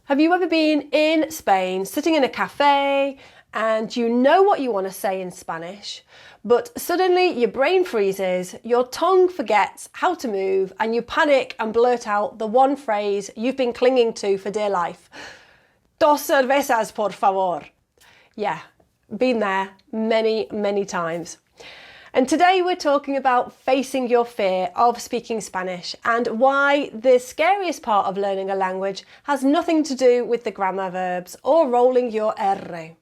Have you ever been in Spain, sitting in a cafe, and you know what you want to say in Spanish, but suddenly your brain freezes, your tongue forgets how to move, and you panic and blurt out the one phrase you've been clinging to for dear life? Dos cervezas, por favor. Yeah, been there many, many times. And today we're talking about facing your fear of speaking Spanish and why the scariest part of learning a language has nothing to do with the grammar verbs or rolling your R.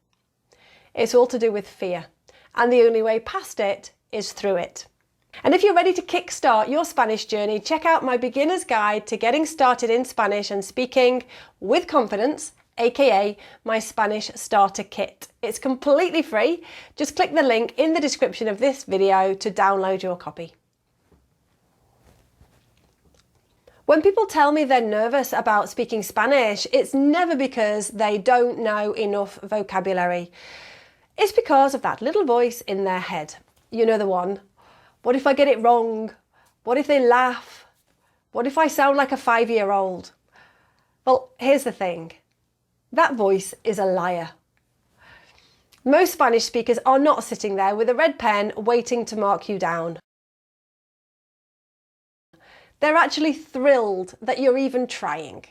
It's all to do with fear, and the only way past it is through it. And if you're ready to kickstart your Spanish journey, check out my beginner's guide to getting started in Spanish and speaking with confidence, aka my Spanish starter kit. It's completely free. Just click the link in the description of this video to download your copy. When people tell me they're nervous about speaking Spanish, it's never because they don't know enough vocabulary. It's because of that little voice in their head. You know the one. What if I get it wrong? What if they laugh? What if I sound like a 5-year-old? Well, here's the thing. That voice is a liar. Most Spanish speakers are not sitting there with a red pen waiting to mark you down. They're actually thrilled that you're even trying.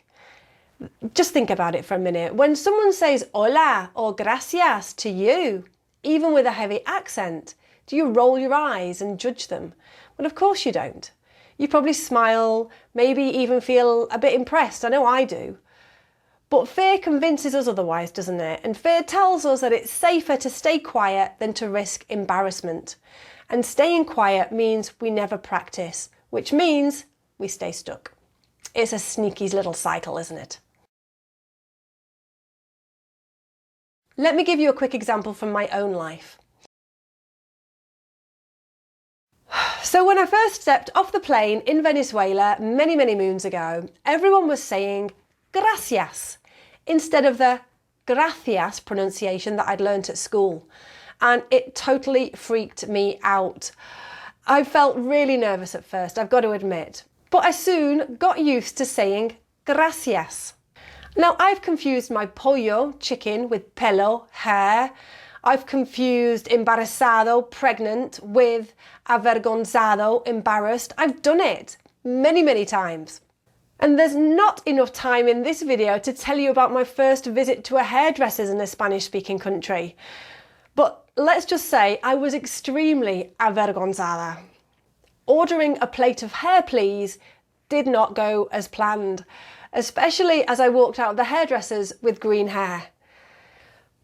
Just think about it for a minute. When someone says hola or gracias to you, even with a heavy accent, do you roll your eyes and judge them? Well, of course you don't. You probably smile, maybe even feel a bit impressed. I know I do. But fear convinces us otherwise, doesn't it? And fear tells us that it's safer to stay quiet than to risk embarrassment. And staying quiet means we never practice, which means we stay stuck. It's a sneaky little cycle, isn't it? Let me give you a quick example from my own life. So when I first stepped off the plane in Venezuela many, many moons ago, everyone was saying gracias instead of the gracias pronunciation that I'd learnt at school. And it totally freaked me out. I felt really nervous at first, I've got to admit. But I soon got used to saying gracias. Now I've confused my pollo, chicken, with pelo, hair. I've confused embarazado, pregnant, with avergonzado, embarrassed. I've done it many, many times. And there's not enough time in this video to tell you about my first visit to a hairdresser's in a Spanish-speaking country. But let's just say I was extremely avergonzada. Ordering a plate of hair, please, did not go as planned, especially as I walked out of the hairdresser's with green hair.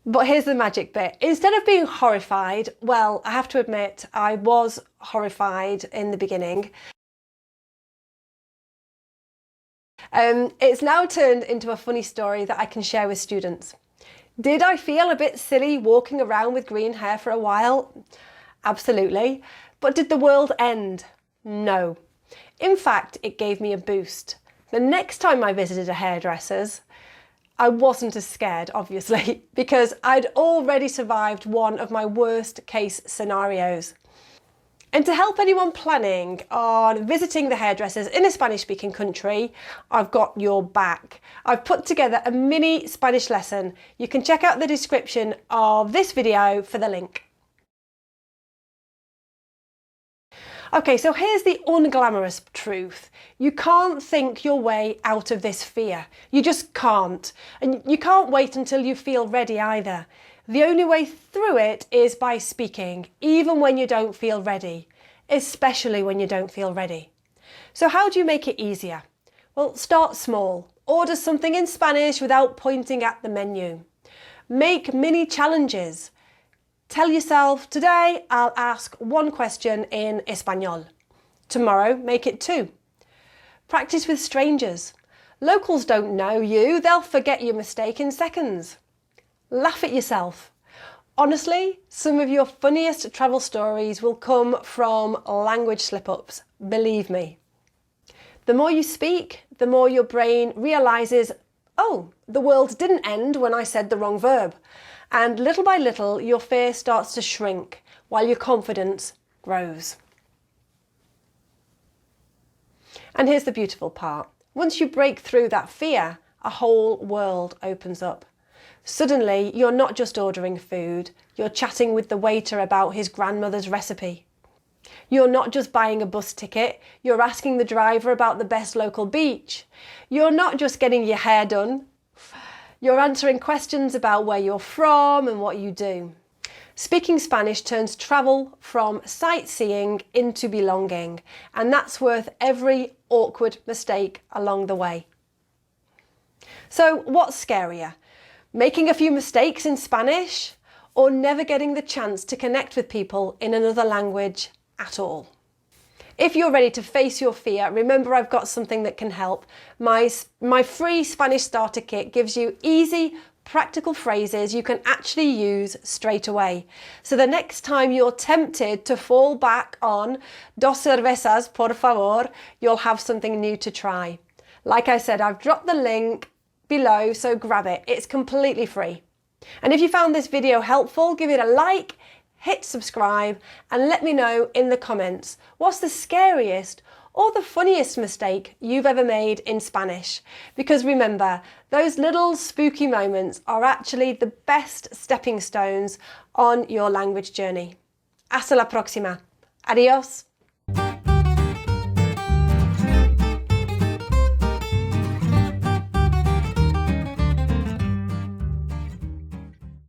But here's the magic bit. Instead of being horrified, well, I have to admit, I was horrified in the beginning. It's now turned into a funny story that I can share with students. Did I feel a bit silly walking around with green hair for a while? Absolutely. But did the world end? No. In fact, it gave me a boost. The next time I visited a hairdresser's, I wasn't as scared, obviously, because I'd already survived one of my worst case scenarios. And to help anyone planning on visiting the hairdressers in a Spanish-speaking country, I've got your back. I've put together a mini Spanish lesson. You can check out the description of this video for the link. Okay, so here's the unglamorous truth. You can't think your way out of this fear. You just can't. And you can't wait until you feel ready either. The only way through it is by speaking, even when you don't feel ready, especially when you don't feel ready. So how do you make it easier? Well, start small. Order something in Spanish without pointing at the menu. Make mini challenges. Tell yourself, today I'll ask one question in Espanol. Tomorrow, make it 2. Practice with strangers. Locals don't know you, they'll forget your mistake in seconds. Laugh at yourself. Honestly, some of your funniest travel stories will come from language slip-ups, believe me. The more you speak, the more your brain realises, oh, the world didn't end when I said the wrong verb. And little by little, your fear starts to shrink while your confidence grows. And here's the beautiful part. Once you break through that fear, a whole world opens up. Suddenly, you're not just ordering food, you're chatting with the waiter about his grandmother's recipe. You're not just buying a bus ticket, you're asking the driver about the best local beach. You're not just getting your hair done, you're answering questions about where you're from and what you do. Speaking Spanish turns travel from sightseeing into belonging, and that's worth every awkward mistake along the way. So what's scarier? Making a few mistakes in Spanish, or never getting the chance to connect with people in another language at all? If you're ready to face your fear, remember I've got something that can help. My free Spanish starter kit gives you easy, practical phrases you can actually use straight away. So the next time you're tempted to fall back on dos cervezas, por favor, you'll have something new to try. Like I said, I've dropped the link below, so grab it. It's completely free. And if you found this video helpful, give it a like, hit subscribe, and let me know in the comments what's the scariest or the funniest mistake you've ever made in Spanish. Because remember, those little spooky moments are actually the best stepping stones on your language journey. Hasta la próxima. Adios.